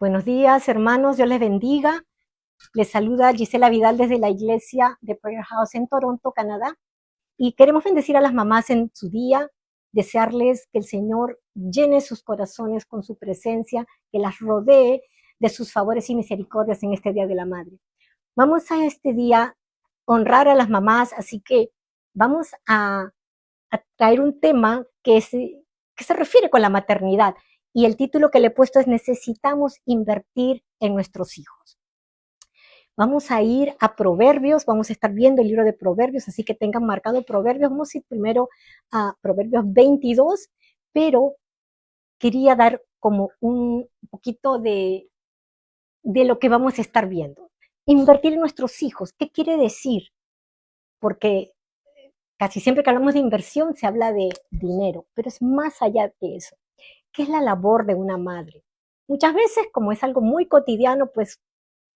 Buenos días, hermanos, Dios les bendiga. Les saluda Gisela Vidal desde la iglesia de Prayer House en Toronto, Canadá. Y queremos bendecir a las mamás en su día, desearles que el Señor llene sus corazones con su presencia, que las rodee de sus favores y misericordias en este Día de la Madre. Vamos a este día honrar a las mamás, así que vamos a traer un tema que se refiere con la maternidad. Y el título que le he puesto es Necesitamos invertir en nuestros hijos. Vamos a ir a Proverbios, vamos a estar viendo el libro de Proverbios, así que tengan marcado Proverbios. Vamos a ir primero a Proverbios 22, pero quería dar como un poquito de lo que vamos a estar viendo. Invertir en nuestros hijos, ¿qué quiere decir? Porque casi siempre que hablamos de inversión se habla de dinero, pero es más allá de eso. ¿Qué es la labor de una madre? Muchas veces, como es algo muy cotidiano, pues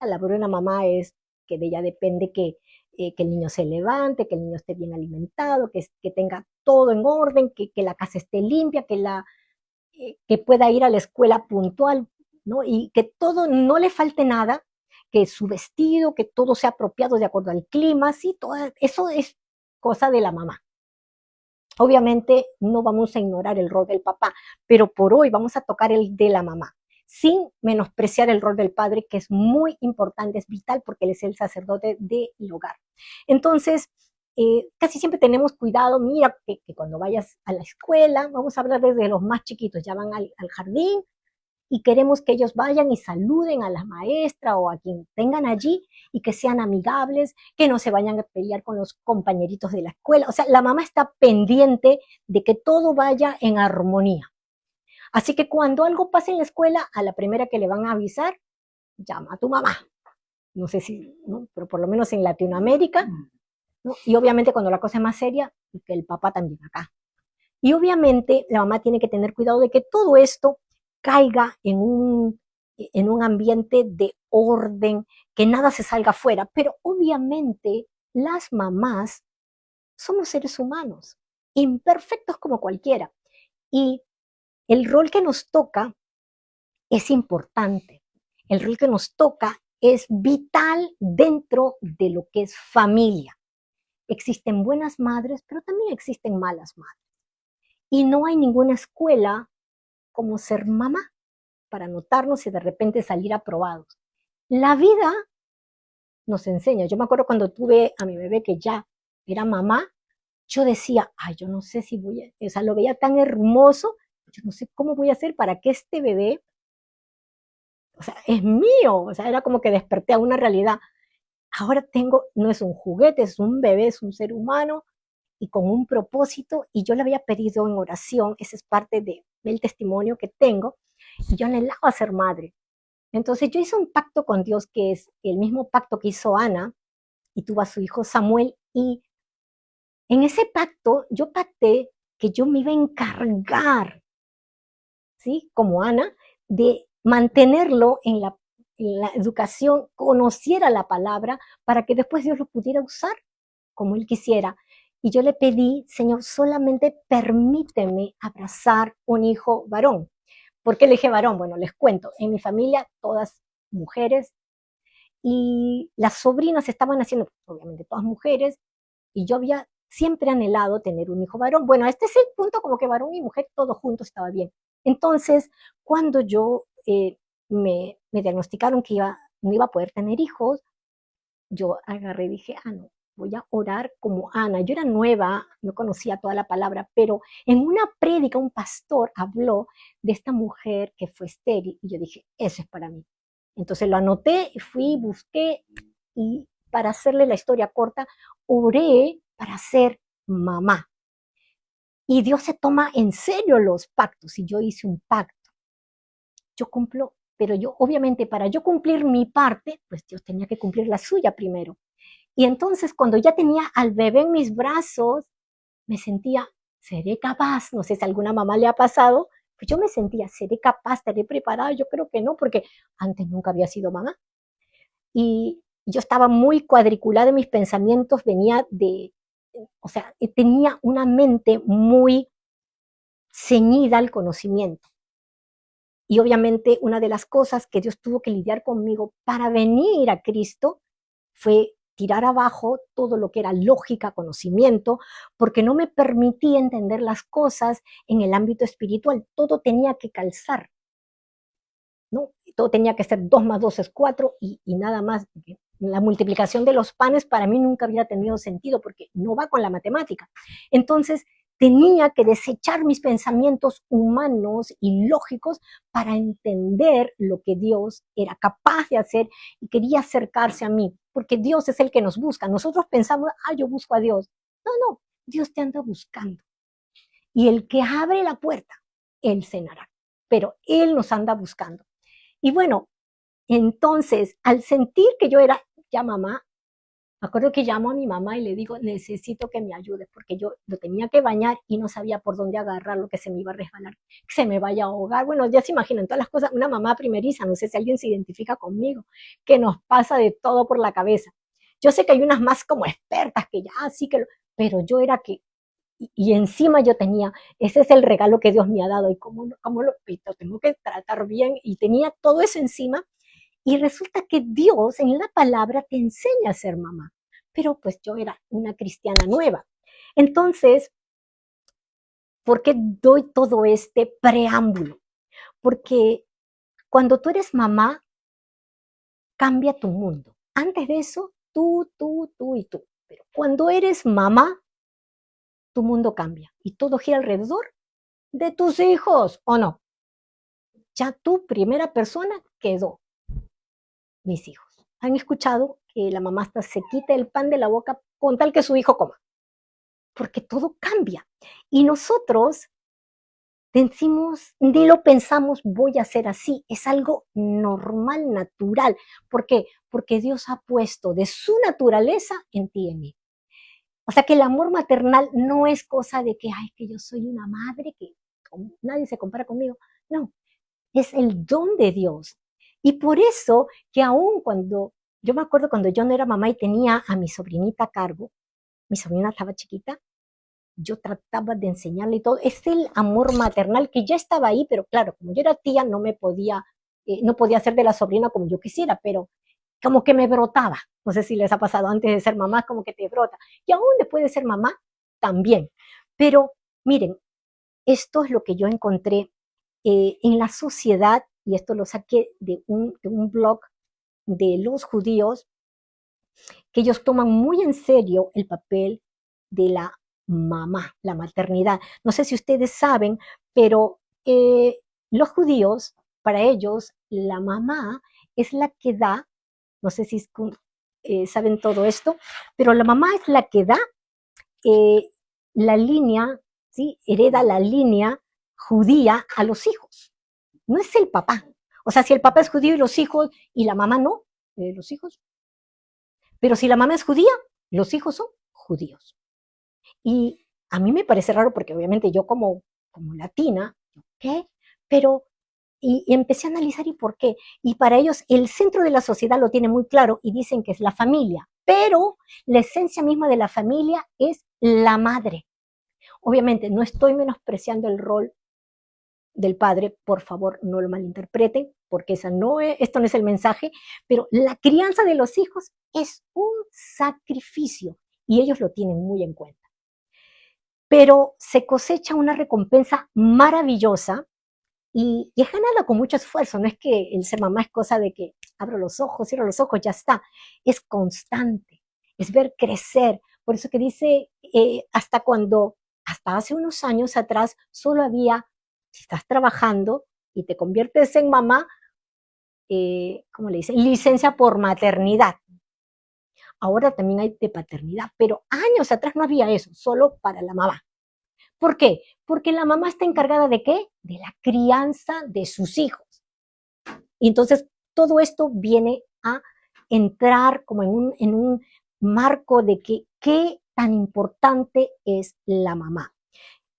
la labor de una mamá es que de ella depende que el niño se levante, que el niño esté bien alimentado, que tenga todo en orden, que la casa esté limpia, que pueda ir a la escuela puntual, ¿no? Y que todo no le falte nada, que su vestido, que todo sea apropiado de acuerdo al clima, sí, todo eso es cosa de la mamá. Obviamente no vamos a ignorar el rol del papá, pero por hoy vamos a tocar el de la mamá, sin menospreciar el rol del padre, que es muy importante, es vital, porque él es el sacerdote del hogar. Entonces, casi siempre tenemos cuidado, mira, que cuando vayas a la escuela, vamos a hablar desde los más chiquitos, ya van al jardín, y queremos que ellos vayan y saluden a la maestra o a quien tengan allí y que sean amigables, que no se vayan a pelear con los compañeritos de la escuela. O sea, la mamá está pendiente de que todo vaya en armonía. Así que cuando algo pase en la escuela, a la primera que le van a avisar, llama a tu mamá. No sé si, ¿no? Pero por lo menos en Latinoamérica, ¿no? Y obviamente cuando la cosa es más seria, que el papá también acá. Y obviamente la mamá tiene que tener cuidado de que todo esto caiga en un ambiente de orden, que nada se salga afuera. Pero obviamente las mamás somos seres humanos, imperfectos como cualquiera. Y el rol que nos toca es importante. El rol que nos toca es vital dentro de lo que es familia. Existen buenas madres, pero también existen malas madres. Y no hay ninguna escuela como ser mamá para anotarnos y de repente salir aprobados. La vida nos enseña. Yo me acuerdo cuando tuve a mi bebé que ya era mamá, yo decía, ay, yo no sé si voy a, o sea, lo veía tan hermoso, yo no sé cómo voy a hacer para que este bebé, o sea, es mío, o sea, era como que desperté a una realidad. Ahora tengo, no es un juguete, es un bebé, es un ser humano y con un propósito, y yo le había pedido en oración, ese es parte del testimonio que tengo, y yo anhelaba ser madre. Entonces yo hice un pacto con Dios que es el mismo pacto que hizo Ana y tuvo a su hijo Samuel, y en ese pacto yo pacté que yo me iba a encargar, ¿sí? Como Ana, de mantenerlo en la educación, conociera la palabra para que después Dios lo pudiera usar como él quisiera. Y yo le pedí, Señor, solamente permíteme abrazar un hijo varón. ¿Por qué le dije varón? Bueno, les cuento, en mi familia todas mujeres, y las sobrinas estaban haciendo, obviamente todas mujeres, y yo había siempre anhelado tener un hijo varón. Bueno, este es el punto, como que varón y mujer todos juntos estaba bien. Entonces, cuando yo me diagnosticaron que no iba a poder tener hijos, yo agarré y dije, ah, no, voy a orar como Ana. Yo era nueva, no conocía toda la palabra, pero en una prédica un pastor habló de esta mujer que fue estéril y yo dije, eso es para mí. Entonces lo anoté, fui, busqué, y para hacerle la historia corta, oré para ser mamá. Y Dios se toma en serio los pactos, y yo hice un pacto. Yo cumplo, pero yo obviamente para yo cumplir mi parte, pues Dios tenía que cumplir la suya primero. Y entonces cuando ya tenía al bebé en mis brazos, me sentía, seré capaz, no sé si a alguna mamá le ha pasado, pues yo me sentía, seré capaz, estaré preparada, yo creo que no, porque antes nunca había sido mamá. Y yo estaba muy cuadriculada en mis pensamientos, venía o sea, tenía una mente muy ceñida al conocimiento. Y obviamente una de las cosas que Dios tuvo que lidiar conmigo para venir a Cristo fue tirar abajo todo lo que era lógica, conocimiento, porque no me permitía entender las cosas en el ámbito espiritual. Todo tenía que calzar, ¿no? Todo tenía que ser 2 más 2 es 4 y nada más. La multiplicación de los panes para mí nunca había tenido sentido porque no va con la matemática. Entonces, tenía que desechar mis pensamientos humanos y lógicos para entender lo que Dios era capaz de hacer y quería acercarse a mí, porque Dios es el que nos busca. Nosotros pensamos, yo busco a Dios. No, no, Dios te anda buscando. Y el que abre la puerta, Él cenará. Pero Él nos anda buscando. Y bueno, entonces, al sentir que yo era ya mamá, me acuerdo que llamo a mi mamá y le digo, necesito que me ayudes, porque yo lo tenía que bañar y no sabía por dónde agarrarlo, que se me iba a resbalar, que se me vaya a ahogar. Bueno, ya se imaginan todas las cosas, una mamá primeriza, no sé si alguien se identifica conmigo, que nos pasa de todo por la cabeza. Yo sé que hay unas más como expertas que ya sí que pero yo era que, y encima yo tenía, ese es el regalo que Dios me ha dado, y cómo lo tengo que tratar bien, y tenía todo eso encima. Y resulta que Dios en la palabra te enseña a ser mamá. Pero pues yo era una cristiana nueva. Entonces, ¿por qué doy todo este preámbulo? Porque cuando tú eres mamá, cambia tu mundo. Antes de eso, tú y tú. Pero cuando eres mamá, tu mundo cambia y todo gira alrededor de tus hijos, ¿o no? Ya tu primera persona quedó, mis hijos. ¿Han escuchado que la mamá hasta se quita el pan de la boca con tal que su hijo coma? Porque todo cambia. Y nosotros decimos, ni lo pensamos, voy a ser así. Es algo normal, natural. ¿Por qué? Porque Dios ha puesto de su naturaleza en ti y en mí. O sea que el amor maternal no es cosa de que, que yo soy una madre, que nadie se compara conmigo. No, es el don de Dios. Y por eso que aún cuando, yo me acuerdo cuando yo no era mamá y tenía a mi sobrinita a cargo, mi sobrina estaba chiquita, yo trataba de enseñarle y todo. Es el amor maternal que ya estaba ahí, pero claro, como yo era tía, no podía hacer de la sobrina como yo quisiera, pero como que me brotaba. No sé si les ha pasado antes de ser mamá, como que te brota. Y aún después de ser mamá, también. Pero miren, esto es lo que yo encontré en la sociedad, y esto lo saqué de un blog de los judíos, que ellos toman muy en serio el papel de la mamá, la maternidad. No sé si ustedes saben, pero los judíos, para ellos, la mamá es la que da, no sé si saben todo esto, pero la mamá es la que da eh, la línea, ¿sí? Hereda la línea judía a los hijos. No es el papá. O sea, si el papá es judío y los hijos, y la mamá no, los hijos. Pero si la mamá es judía, los hijos son judíos. Y a mí me parece raro porque obviamente yo como latina, ¿qué? Pero, y empecé a analizar y por qué. Y para ellos el centro de la sociedad lo tiene muy claro y dicen que es la familia. Pero la esencia misma de la familia es la madre. Obviamente no estoy menospreciando el rol del padre, por favor no lo malinterpreten, porque esto no es el mensaje, pero la crianza de los hijos es un sacrificio y ellos lo tienen muy en cuenta. Pero se cosecha una recompensa maravillosa y es ganarla con mucho esfuerzo. No es que el ser mamá es cosa de que abro los ojos, cierro los ojos, ya está. Es constante, es ver crecer. Por eso que dice, hasta hace unos años atrás, solo había, si estás trabajando y te conviertes en mamá, ¿cómo le dicen? Licencia por maternidad. Ahora también hay de paternidad, pero años atrás no había eso, solo para la mamá. ¿Por qué? Porque la mamá está encargada de qué? De la crianza de sus hijos. Y entonces todo esto viene a entrar como en un marco de qué tan importante es la mamá.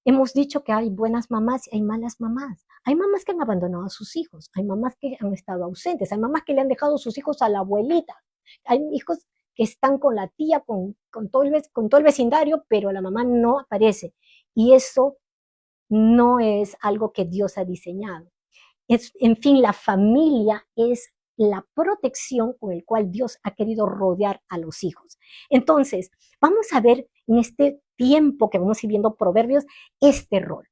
Hemos dicho que hay buenas mamás y hay malas mamás. Hay mamás que han abandonado a sus hijos, hay mamás que han estado ausentes, hay mamás que le han dejado sus hijos a la abuelita, hay hijos que están con la tía, con todo el vecindario, pero la mamá no aparece. Y eso no es algo que Dios ha diseñado. en fin, la familia es la protección con el cual Dios ha querido rodear a los hijos. Entonces, vamos a ver en este tiempo que vamos a ir viendo Proverbios, este rol.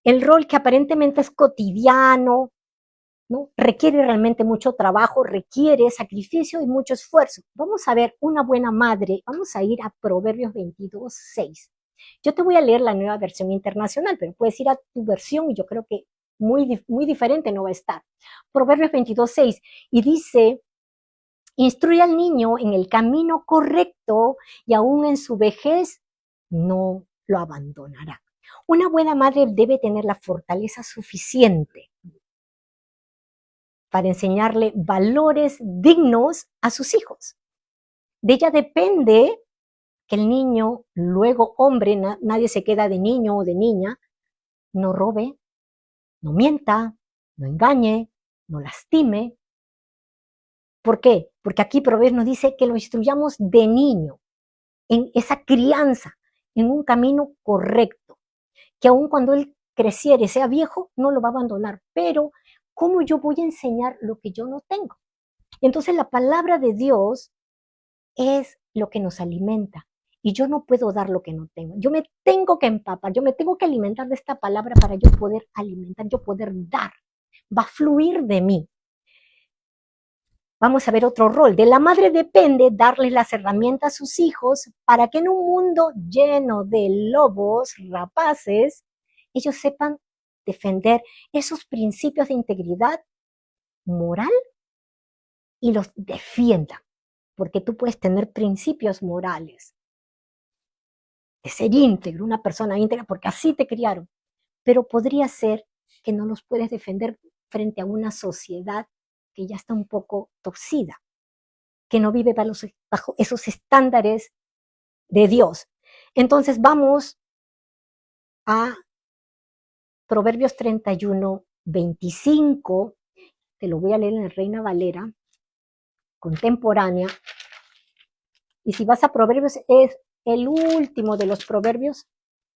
El rol que aparentemente es cotidiano, ¿no? Requiere realmente mucho trabajo, requiere sacrificio y mucho esfuerzo. Vamos a ver una buena madre, vamos a ir a Proverbios 22:6. Yo te voy a leer la nueva versión internacional, pero puedes ir a tu versión y yo creo que muy diferente no va a estar. Proverbios 22:6 y dice, instruye al niño en el camino correcto y aún en su vejez no lo abandonará. Una buena madre debe tener la fortaleza suficiente para enseñarle valores dignos a sus hijos. De ella depende que el niño, luego hombre, nadie se queda de niño o de niña, no robe, no mienta, no engañe, no lastime. ¿Por qué? Porque aquí Proverbios nos dice que lo instruyamos de niño, en esa crianza, en un camino correcto, que aun cuando él creciere, sea viejo, no lo va a abandonar. Pero, ¿cómo yo voy a enseñar lo que yo no tengo? Entonces la palabra de Dios es lo que nos alimenta. Y yo no puedo dar lo que no tengo. Yo me tengo que empapar, yo me tengo que alimentar de esta palabra para yo poder alimentar, yo poder dar. Va a fluir de mí. Vamos a ver otro rol. De la madre depende darles las herramientas a sus hijos para que en un mundo lleno de lobos rapaces, ellos sepan defender esos principios de integridad moral y los defiendan. Porque tú puedes tener principios morales, de ser íntegro, una persona íntegra, porque así te criaron, pero podría ser que no los puedes defender frente a una sociedad que ya está un poco torcida, que no vive bajo esos estándares de Dios. Entonces vamos a Proverbios 31:25, te lo voy a leer en la Reina Valera contemporánea, y si vas a Proverbios es el último de los proverbios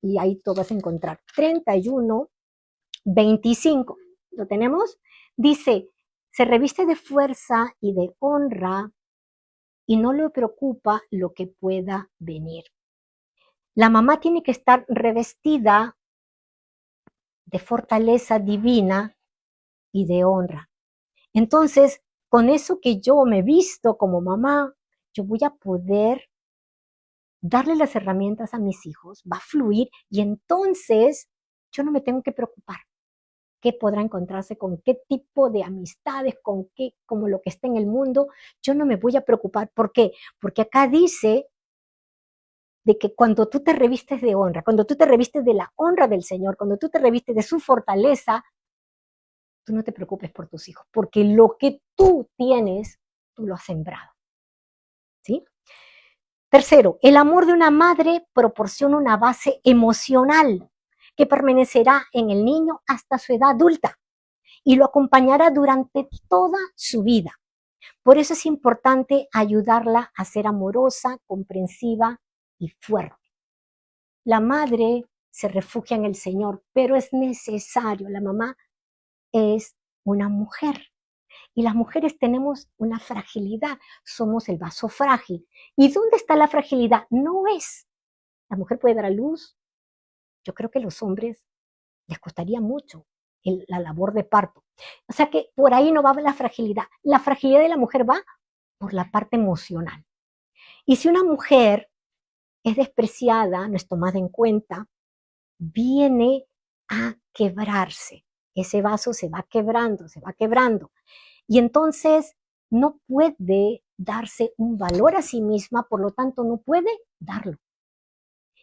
y ahí tú vas a encontrar 31:25. ¿Lo tenemos? Dice, se reviste de fuerza y de honra y no le preocupa lo que pueda venir. La mamá tiene que estar revestida de fortaleza divina y de honra. Entonces, con eso que yo me visto como mamá, yo voy a poder darle las herramientas a mis hijos, va a fluir y entonces yo no me tengo que preocupar qué podrá encontrarse, con qué tipo de amistades, con qué, como lo que está en el mundo, yo no me voy a preocupar. ¿Por qué? Porque acá dice de que cuando tú te revistes de honra, cuando tú te revistes de la honra del Señor, cuando tú te revistes de su fortaleza, tú no te preocupes por tus hijos, porque lo que tú tienes, tú lo has sembrado. ¿Sí? Tercero, el amor de una madre proporciona una base emocional que permanecerá en el niño hasta su edad adulta y lo acompañará durante toda su vida. Por eso es importante ayudarla a ser amorosa, comprensiva y fuerte. La madre se refugia en el Señor, pero es necesario, la mamá es una mujer. Y las mujeres tenemos una fragilidad, somos el vaso frágil. ¿Y dónde está la fragilidad? No es. La mujer puede dar a luz. Yo creo que a los hombres les costaría mucho la labor de parto. O sea que por ahí no va la fragilidad. La fragilidad de la mujer va por la parte emocional. Y si una mujer es despreciada, no es tomada en cuenta, viene a quebrarse. Ese vaso se va quebrando, se va quebrando. Y entonces no puede darse un valor a sí misma, por lo tanto no puede darlo.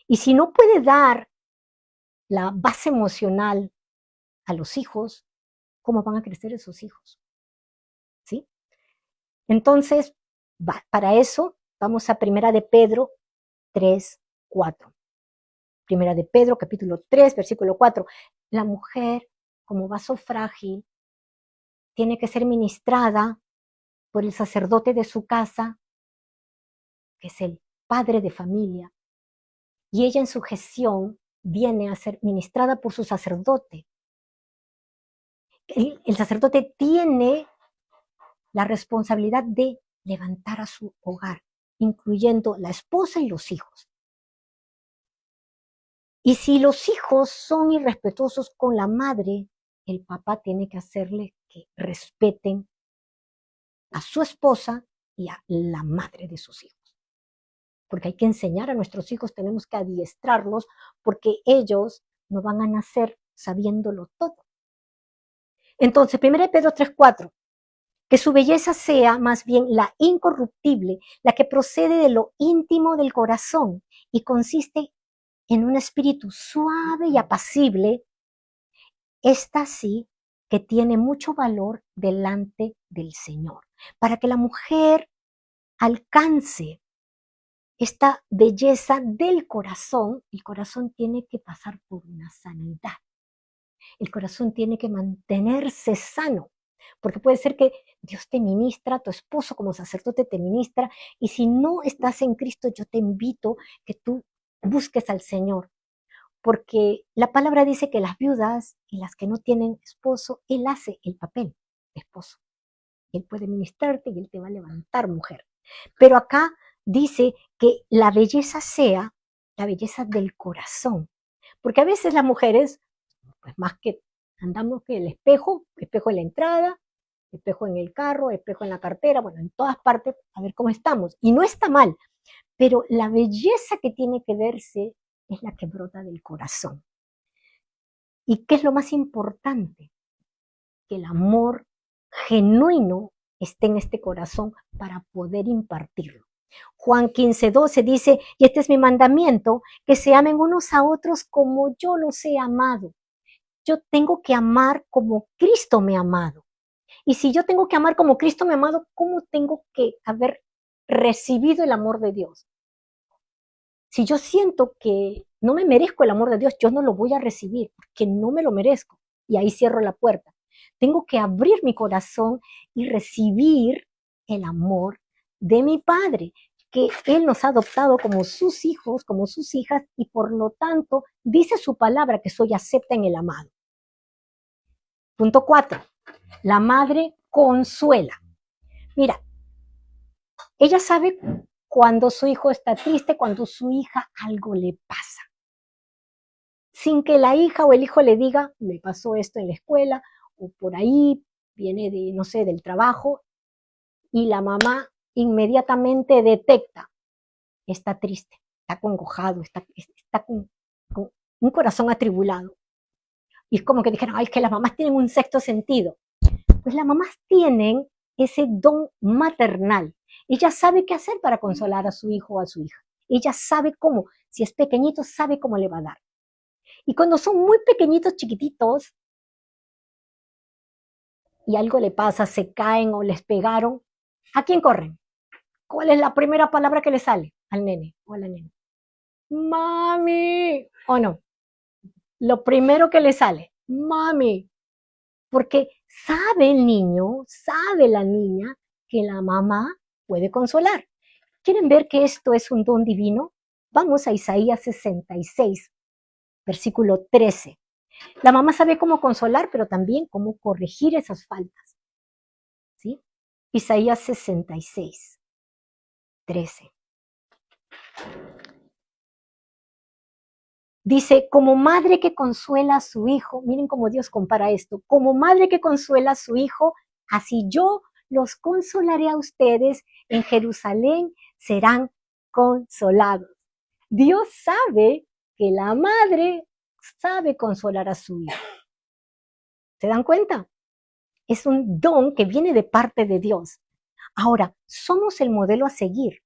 Y si no puede dar la base emocional a los hijos, ¿cómo van a crecer esos hijos? ¿Sí? Entonces, para eso vamos a Primera de Pedro 3:4. Primera de Pedro, capítulo 3, versículo 4. La mujer, como vaso frágil, tiene que ser ministrada por el sacerdote de su casa, que es el padre de familia, y ella en su gestión viene a ser ministrada por su sacerdote. El sacerdote tiene la responsabilidad de levantar a su hogar, incluyendo la esposa y los hijos. Y si los hijos son irrespetuosos con la madre, el papá tiene que hacerle que respeten a su esposa y a la madre de sus hijos. Porque hay que enseñar a nuestros hijos, tenemos que adiestrarlos, porque ellos no van a nacer sabiéndolo todo. Entonces, 1 Pedro 3:4, que su belleza sea más bien la incorruptible, la que procede de lo íntimo del corazón y consiste en un espíritu suave y apacible, esta sí que tiene mucho valor delante del Señor. Para que la mujer alcance esta belleza del corazón, el corazón tiene que pasar por una sanidad. El corazón tiene que mantenerse sano, porque puede ser que Dios te ministra, tu esposo como sacerdote te ministra, y si no estás en Cristo, yo te invito que tú busques al Señor, porque la palabra dice que las viudas y las que no tienen esposo, Él hace el papel de esposo. Él puede ministrarte y Él te va a levantar, mujer. Pero acá dice que la belleza sea la belleza del corazón, porque a veces las mujeres, pues más que andamos que el espejo en la entrada, espejo en el carro, espejo en la cartera, bueno, en todas partes, a ver cómo estamos. Y no está mal, pero la belleza que tiene que verse es la que brota del corazón. ¿Y qué es lo más importante? Que el amor genuino esté en este corazón para poder impartirlo. Juan 15:12 dice, y este es mi mandamiento, que se amen unos a otros como yo los he amado. Yo tengo que amar como Cristo me ha amado. Y si yo tengo que amar como Cristo me ha amado, ¿cómo tengo que haber recibido el amor de Dios? Si yo siento que no me merezco el amor de Dios, yo no lo voy a recibir porque no me lo merezco. Y ahí cierro la puerta. Tengo que abrir mi corazón y recibir el amor de mi Padre, que Él nos ha adoptado como sus hijos, como sus hijas, y por lo tanto dice su palabra que soy acepta en el amado. Punto 4. La madre consuela. Mira, ella sabe cuando su hijo está triste, cuando su hija algo le pasa. Sin que la hija o el hijo le diga, me pasó esto en la escuela, o por ahí viene de, no sé, del trabajo, y la mamá inmediatamente detecta, está triste, está congojado, está con un corazón atribulado. Y es como que dijeron, ay, es que las mamás tienen un sexto sentido. Pues las mamás tienen ese don maternal. Ella sabe qué hacer para consolar a su hijo o a su hija. Ella sabe cómo, si es pequeñito, sabe cómo le va a dar. Y cuando son muy pequeñitos, chiquititos, y algo le pasa, se caen o les pegaron, ¿a quién corren? ¿Cuál es la primera palabra que le sale al nene o a la nena? Mami, o no. Lo primero que le sale, mami, porque sabe el niño, sabe la niña que la mamá puede consolar. ¿Quieren ver que esto es un don divino? Vamos a Isaías 66, versículo 13. La mamá sabe cómo consolar, pero también cómo corregir esas faltas. ¿Sí? Isaías 66, 13. Dice, como madre que consuela a su hijo, miren cómo Dios compara esto, como madre que consuela a su hijo, así yo los consolaré a ustedes, en Jerusalén serán consolados. Dios sabe que la madre sabe consolar a su hijo. ¿Se dan cuenta? Es un don que viene de parte de Dios. Ahora, somos el modelo a seguir.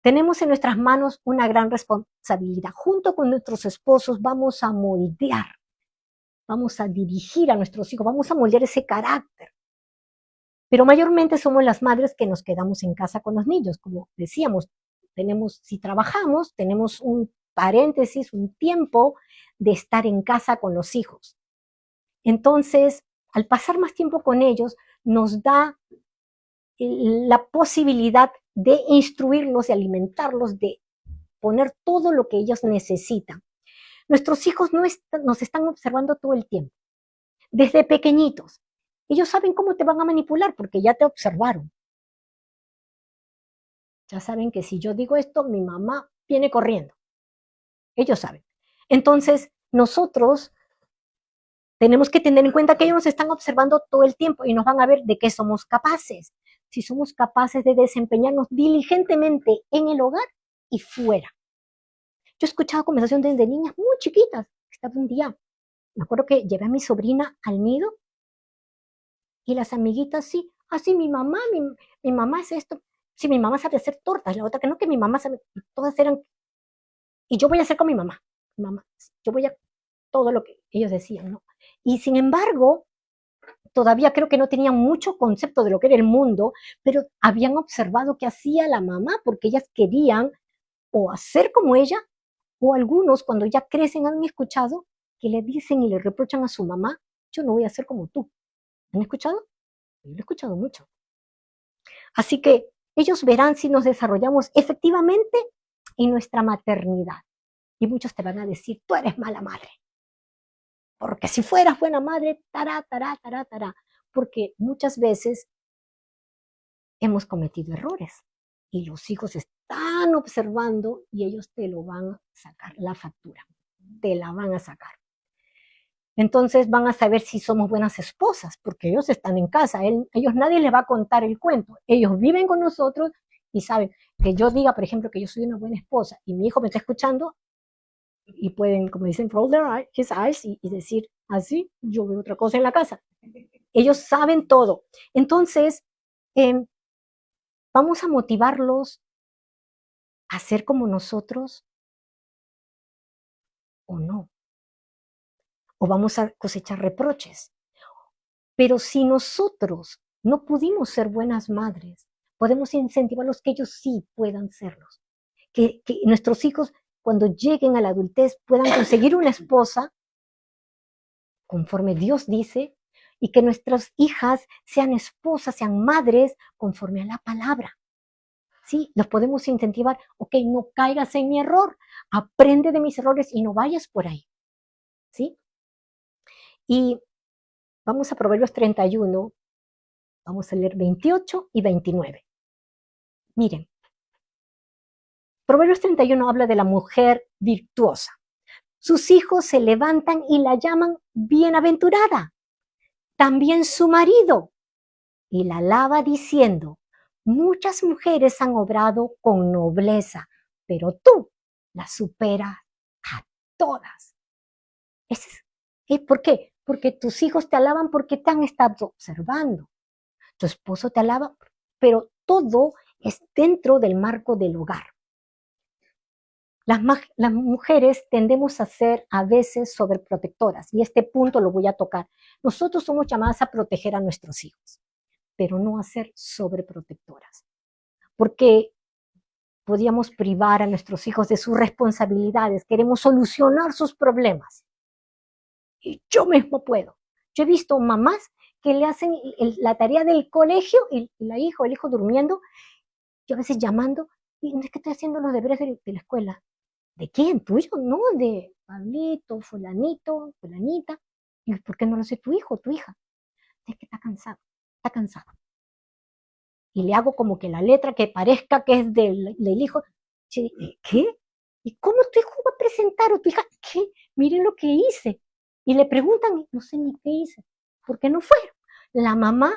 Tenemos en nuestras manos una gran responsabilidad. Junto con nuestros esposos vamos a moldear, vamos a dirigir a nuestros hijos, vamos a moldear ese carácter. Pero mayormente somos las madres que nos quedamos en casa con los niños. Como decíamos, si trabajamos, tenemos un paréntesis, un tiempo de estar en casa con los hijos. Entonces, al pasar más tiempo con ellos, nos da la posibilidad de instruirlos, de alimentarlos, de poner todo lo que ellos necesitan. Nuestros hijos no nos están observando todo el tiempo. desde pequeñitos. Ellos saben cómo te van a manipular porque ya te observaron. Ya saben que si yo digo esto, mi mamá viene corriendo. Ellos saben. Entonces, nosotros tenemos que tener en cuenta que ellos nos están observando todo el tiempo y nos van a ver de qué somos capaces. Si somos capaces de desempeñarnos diligentemente en el hogar y fuera. Yo he escuchado conversaciones de niñas muy chiquitas. Estaba un día, me acuerdo que llevé a mi sobrina al nido y las amiguitas sí, así mi mamá es esto. Sí, mi mamá sabe hacer tortas, la otra que no, que mi mamá sabe, todas eran, y yo voy a hacer con mi mamá, yo voy a todo lo que ellos decían, ¿no? Y sin embargo, todavía creo que no tenían mucho concepto de lo que era el mundo, pero habían observado qué hacía la mamá porque ellas querían o hacer como ella, o algunos cuando ya crecen han escuchado que le dicen y le reprochan a su mamá, yo no voy a ser como tú. ¿Han escuchado? Yo lo he escuchado mucho. Así que ellos verán si nos desarrollamos efectivamente en nuestra maternidad. Y muchos te van a decir, tú eres mala madre. Porque si fueras buena madre, tará, tará, tará, tará. Porque muchas veces hemos cometido errores y los hijos están observando y ellos te lo van a sacar, la factura, te la van a sacar. Entonces van a saber si somos buenas esposas, porque ellos están en casa, ellos nadie les va a contar el cuento, ellos viven con nosotros y saben que yo diga, por ejemplo, que yo soy una buena esposa y mi hijo me está escuchando y pueden, como dicen, roll his eyes y decir, así, yo veo otra cosa en la casa. Ellos saben todo. Entonces, eh, vamos a motivarlos a ser como nosotros o no. O vamos a cosechar reproches. Pero si nosotros no pudimos ser buenas madres, podemos incentivarlos que ellos sí puedan serlos. Que nuestros hijos, cuando lleguen a la adultez, puedan conseguir una esposa conforme Dios dice, y que nuestras hijas sean esposas, sean madres conforme a la palabra. ¿Sí? Los podemos incentivar, ok, no caigas en mi error, aprende de mis errores y no vayas por ahí. ¿Sí? Y vamos a Proverbios 31, vamos a leer 28 y 29. Miren, Proverbios 31 habla de la mujer virtuosa. Sus hijos se levantan y la llaman bienaventurada. También su marido. Y la alaba diciendo, muchas mujeres han obrado con nobleza, pero tú la superas a todas. ¿Por qué? Porque tus hijos te alaban porque te han estado observando. Tu esposo te alaba, pero todo es dentro del marco del hogar. Las mujeres tendemos a ser a veces sobreprotectoras y este punto lo voy a tocar. Nosotros somos llamadas a proteger a nuestros hijos, pero no a ser sobreprotectoras, porque podríamos privar a nuestros hijos de sus responsabilidades, queremos solucionar sus problemas y yo mismo puedo. Yo he visto mamás que le hacen la tarea del colegio y la hija o el hijo durmiendo, yo a veces llamando, y es que estoy haciendo los deberes de la escuela. ¿De quién? ¿Tuyo? No, de Pablito, fulanito, fulanita. ¿Y por qué no lo hace tu hijo o tu hija? Es que está cansado, está cansado. Y le hago como que la letra que parezca que es del hijo. ¿Qué? ¿Y cómo tu hijo va a presentar o tu hija? ¿Qué? Miren lo que hice. Y le preguntan, no sé ni qué hice. ¿Por qué no fueron? La mamá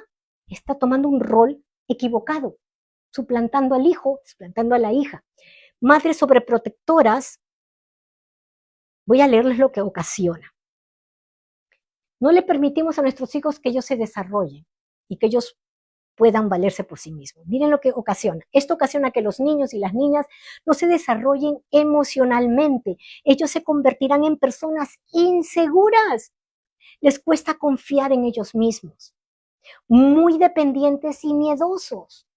está tomando un rol equivocado, suplantando al hijo, suplantando a la hija. Madres sobreprotectoras, voy a leerles lo que ocasiona. No le permitimos a nuestros hijos que ellos se desarrollen y que ellos puedan valerse por sí mismos. Miren lo que ocasiona. Esto ocasiona que los niños y las niñas no se desarrollen emocionalmente. Ellos se convertirán en personas inseguras. Les cuesta confiar en ellos mismos. Muy dependientes y miedosos.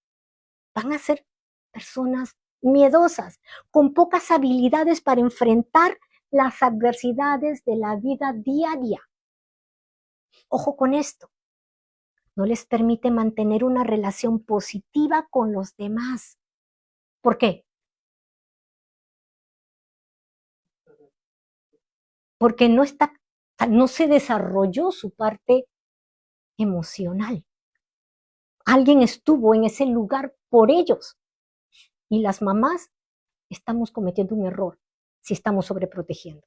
Van a ser personas miedosas, con pocas habilidades para enfrentar las adversidades de la vida diaria. Ojo con esto. No les permite mantener una relación positiva con los demás. ¿Por qué? Porque no está sea, no se desarrolló su parte emocional. Alguien estuvo en ese lugar por ellos. Y las mamás estamos cometiendo un error si estamos sobreprotegiendo.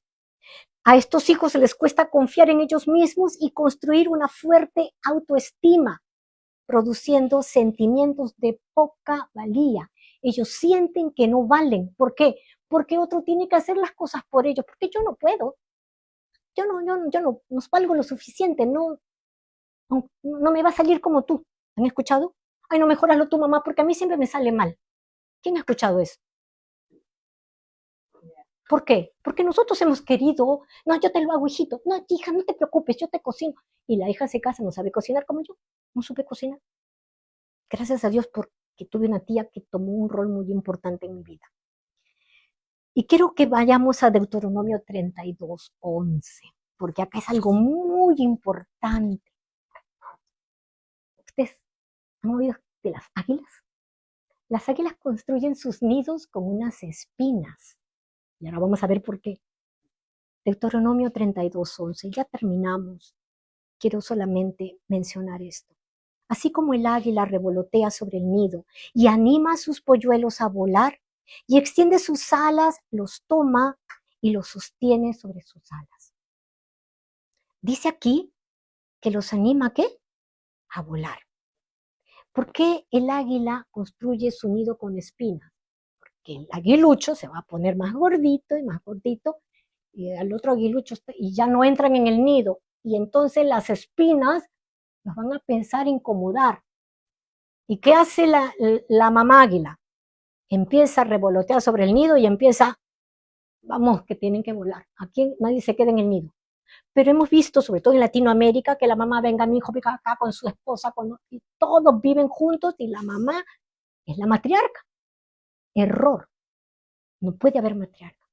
A estos hijos les cuesta confiar en ellos mismos y construir una fuerte autoestima, produciendo sentimientos de poca valía. Ellos sienten que no valen. ¿Por qué? Porque otro tiene que hacer las cosas por ellos, porque yo no puedo. Yo no valgo lo suficiente, no me va a salir como tú. ¿Han escuchado? Ay, no, mejor hazlo tu mamá porque a mí siempre me sale mal. ¿Quién ha escuchado eso? ¿Por qué? Porque nosotros hemos querido, no, yo te lo hago, hijito, no, hija, no te preocupes, yo te cocino. Y la hija se casa, no sabe cocinar como yo, no supe cocinar. Gracias a Dios porque tuve una tía que tomó un rol muy importante en mi vida. Y quiero que vayamos a Deuteronomio 32:11, porque acá es algo muy importante. ¿Ustedes han oído de las águilas? Las águilas construyen sus nidos con unas espinas. Y ahora vamos a ver por qué. Deuteronomio 32:11, ya terminamos. Quiero solamente mencionar esto. Así como el águila revolotea sobre el nido y anima a sus polluelos a volar y extiende sus alas, los toma y los sostiene sobre sus alas. Dice aquí que los anima ¿a qué? A volar. ¿Por qué el águila construye su nido con espinas? Porque el aguilucho se va a poner más gordito y más gordito y al otro aguilucho y ya no entran en el nido y entonces las espinas los van a pensar incomodar. ¿Y qué hace la mamá águila? Empieza a revolotear sobre el nido y empieza, vamos, que tienen que volar. Aquí nadie se queda en el nido. Pero hemos visto, sobre todo en Latinoamérica, que la mamá, venga, mi hijo, venga acá con su esposa, y todos viven juntos y la mamá es la matriarca. Error. No puede haber matriarca.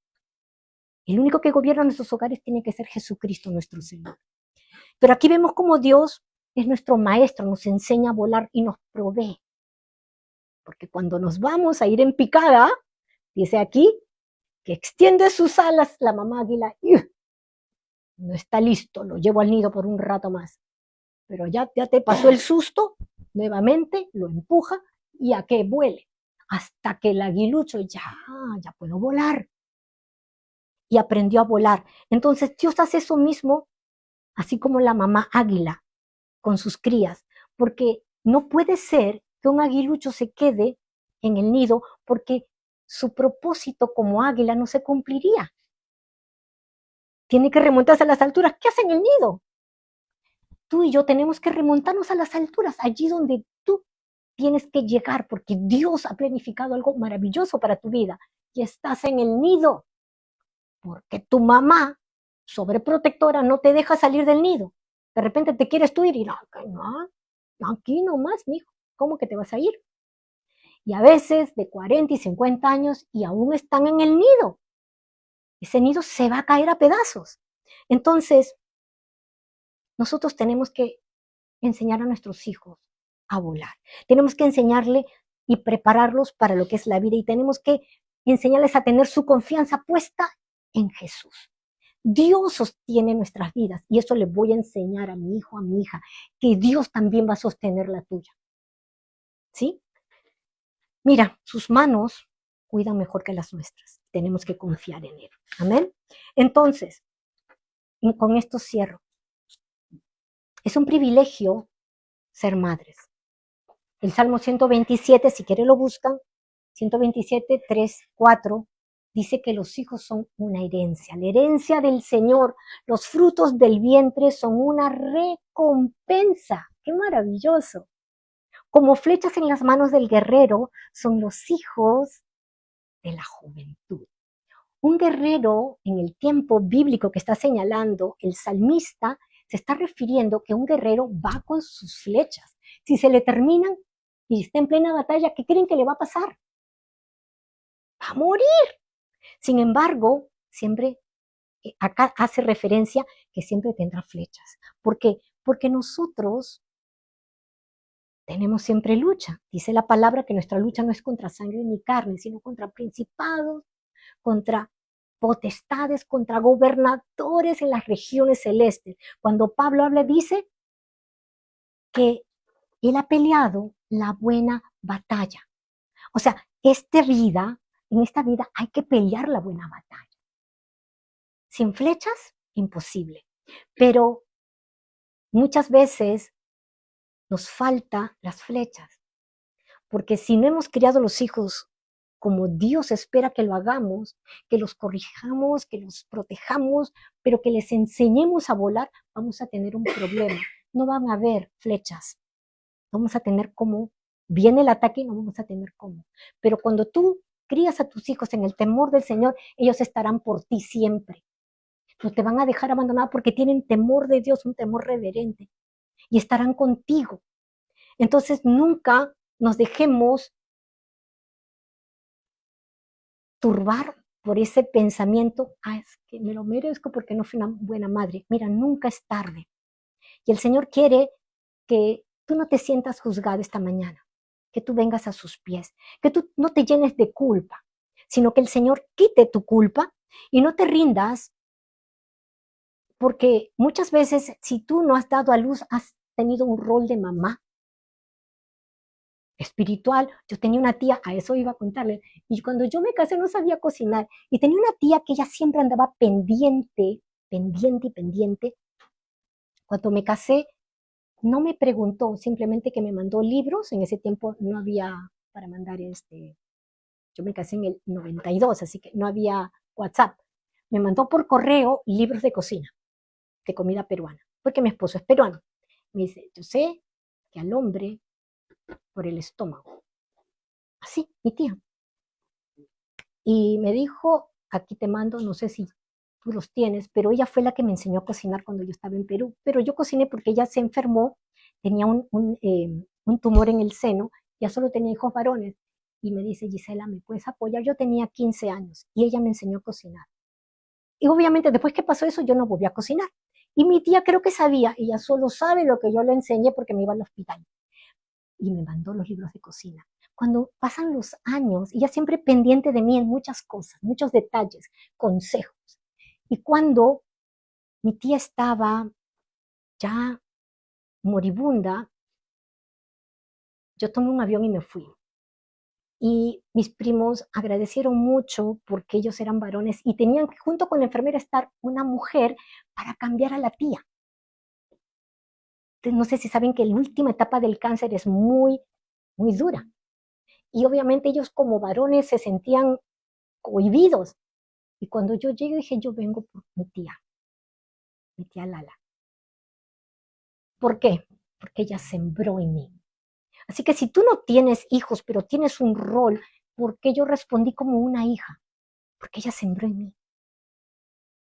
El único que gobierna nuestros hogares tiene que ser Jesucristo, nuestro Señor. Pero aquí vemos cómo Dios es nuestro maestro, nos enseña a volar y nos provee. Porque cuando nos vamos a ir en picada, dice aquí, que extiende sus alas la mamá águila y no está listo, lo llevo al nido por un rato más. Pero ya te pasó el susto, nuevamente lo empuja y a que vuele. Hasta que el aguilucho ya puedo volar. Y aprendió a volar. Entonces Dios hace eso mismo, así como la mamá águila con sus crías, porque no puede ser que un aguilucho se quede en el nido porque su propósito como águila no se cumpliría. Tiene que remontarse a las alturas. ¿Qué hace en el nido? Tú y yo tenemos que remontarnos a las alturas, allí donde tú tienes que llegar, porque Dios ha planificado algo maravilloso para tu vida y estás en el nido, porque tu mamá, sobreprotectora, no te deja salir del nido. De repente te quieres tú ir y no, aquí nomás, mijo, ¿cómo que te vas a ir? Y a veces de 40 y 50 años y aún están en el nido. Ese nido se va a caer a pedazos. Entonces, nosotros tenemos que enseñar a nuestros hijos a volar. Tenemos que enseñarle y prepararlos para lo que es la vida y tenemos que enseñarles a tener su confianza puesta en Jesús. Dios sostiene nuestras vidas y eso le voy a enseñar a mi hijo, a mi hija, que Dios también va a sostener la tuya. ¿Sí? Mira, sus manos cuidan mejor que las nuestras. Tenemos que confiar en Él. Amén. Entonces, con esto cierro. Es un privilegio ser madres. El Salmo 127, si quieren lo buscan, 127, 3, 4, dice que los hijos son una herencia, la herencia del Señor, los frutos del vientre son una recompensa. ¡Qué maravilloso! Como flechas en las manos del guerrero son los hijos de la juventud. Un guerrero en el tiempo bíblico que está señalando el salmista se está refiriendo que un guerrero va con sus flechas. Si se le terminan y está en plena batalla, ¿qué creen que le va a pasar? Va a morir. Sin embargo, siempre, acá hace referencia que siempre tendrá flechas. ¿Por qué? Porque nosotros tenemos siempre lucha. Dice la palabra que nuestra lucha no es contra sangre ni carne, sino contra principados, contra potestades, contra gobernadores en las regiones celestes. Cuando Pablo habla, dice que él ha peleado la buena batalla. O sea, en esta vida hay que pelear la buena batalla. Sin flechas, imposible. Pero muchas veces nos faltan las flechas, porque si no hemos criado los hijos como Dios espera que lo hagamos, que los corrijamos, que los protejamos, pero que les enseñemos a volar, vamos a tener un problema. No van a haber flechas. Vamos a tener cómo. Viene el ataque y no vamos a tener cómo. Pero cuando tú crías a tus hijos en el temor del Señor, ellos estarán por ti siempre. No te van a dejar abandonado porque tienen temor de Dios, un temor reverente. Y estarán contigo. Entonces nunca nos dejemos turbar por ese pensamiento, es que me lo merezco porque no fui una buena madre. Mira, nunca es tarde. Y el Señor quiere que tú no te sientas juzgado esta mañana, que tú vengas a sus pies, que tú no te llenes de culpa, sino que el Señor quite tu culpa y no te rindas, porque muchas veces si tú no has dado a luz, has tenido un rol de mamá espiritual. Yo tenía una tía, a eso iba a contarle, y cuando yo me casé no sabía cocinar, y tenía una tía que ella siempre andaba pendiente. Cuando me casé, no me preguntó, simplemente que me mandó libros. En ese tiempo no había para mandar yo me casé en el 92, así que no había WhatsApp. Me mandó por correo libros de cocina, de comida peruana, porque mi esposo es peruano. Me dice, yo sé que al hombre por el estómago. Así, mi tía. Y me dijo, aquí te mando, no sé si tú los tienes, pero ella fue la que me enseñó a cocinar cuando yo estaba en Perú. Pero yo cociné porque ella se enfermó, tenía un tumor en el seno, ya solo tenía hijos varones. Y me dice, Gisela, ¿me puedes apoyar? Yo tenía 15 años y ella me enseñó a cocinar. Y obviamente después que pasó eso, yo no volví a cocinar. Y mi tía creo que sabía, ella solo sabe lo que yo le enseñé porque me iba al hospital. Y me mandó los libros de cocina. Cuando pasan los años, ella siempre pendiente de mí en muchas cosas, muchos detalles, consejos. Y cuando mi tía estaba ya moribunda, yo tomé un avión y me fui. Y mis primos agradecieron mucho porque ellos eran varones y tenían que, junto con la enfermera, estar una mujer para cambiar a la tía. Entonces, no sé si saben que la última etapa del cáncer es muy, muy dura. Y obviamente ellos como varones se sentían cohibidos. Y cuando yo llegué dije, yo vengo por mi tía Lala. ¿Por qué? Porque ella sembró en mí. Así que si tú no tienes hijos, pero tienes un rol, ¿por qué yo respondí como una hija? Porque ella sembró en mí.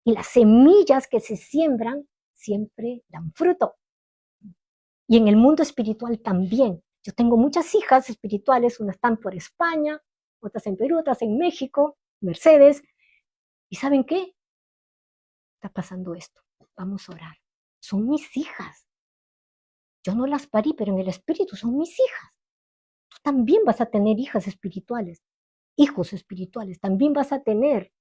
Y las semillas que se siembran siempre dan fruto. Y en el mundo espiritual también. Yo tengo muchas hijas espirituales, unas están por España, otras en Perú, otras en México, Mercedes. ¿Y saben qué? Está pasando esto. Vamos a orar. Son mis hijas. Yo no las parí, pero en el espíritu son mis hijas. Tú también vas a tener hijas espirituales, hijos espirituales. También vas a tener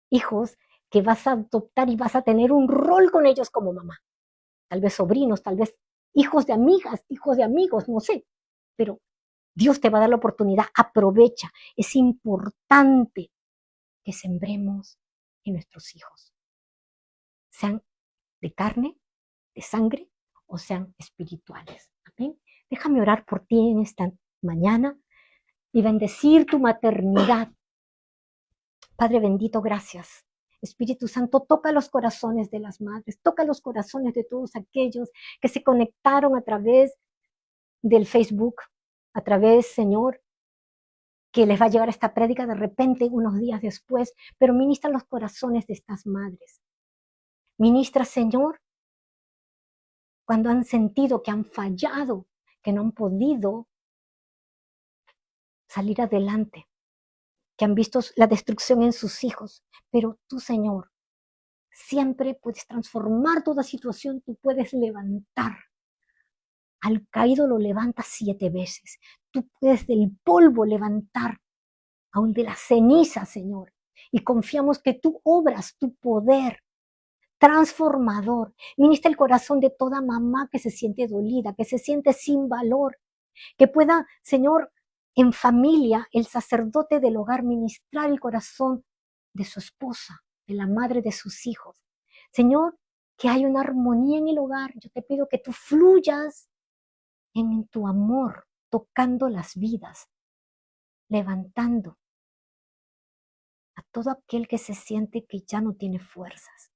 hijos que vas a adoptar y vas a tener un rol con ellos como mamá. Tal vez sobrinos, tal vez hijos de amigas, hijos de amigos, no sé. Pero Dios te va a dar la oportunidad. Aprovecha. Es importante que sembremos en nuestros hijos. Sean de carne, de sangre o sean espirituales. Amén. Déjame orar por ti en esta mañana y bendecir tu maternidad. Padre bendito, gracias. Espíritu Santo, toca los corazones de las madres, toca los corazones de todos aquellos que se conectaron a través del Facebook, a través, Señor, que les va a llegar esta prédica de repente unos días después, pero ministra los corazones de estas madres. Ministra, Señor, cuando han sentido que han fallado, que no han podido salir adelante, que han visto la destrucción en sus hijos. Pero tú, Señor, siempre puedes transformar toda situación, tú puedes levantar. Al caído lo levantas 7 veces. Tú puedes del polvo levantar, aún de la ceniza, Señor. y confiamos que tú obras tu poder transformador. Ministra el corazón de toda mamá que se siente dolida, que se siente sin valor, que pueda, Señor, en familia, el sacerdote del hogar ministrar el corazón de su esposa, de la madre de sus hijos. Señor, que haya una armonía en el hogar. Yo te pido que tú fluyas en tu amor, tocando las vidas, levantando a todo aquel que se siente que ya no tiene fuerzas.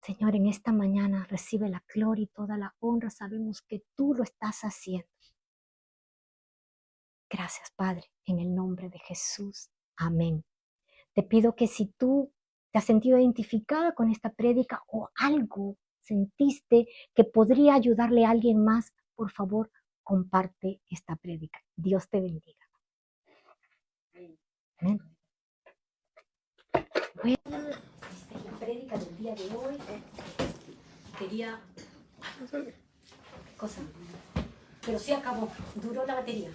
Señor, en esta mañana recibe la gloria y toda la honra. Sabemos que tú lo estás haciendo. Gracias, Padre, en el nombre de Jesús. Amén. Te pido que si tú te has sentido identificada con esta prédica o algo sentiste que podría ayudarle a alguien más, por favor, comparte esta prédica. Dios te bendiga. Amén. Bueno, esta es la prédica del día de hoy. Quería... cosa. Pero sí acabó. Duró la batería.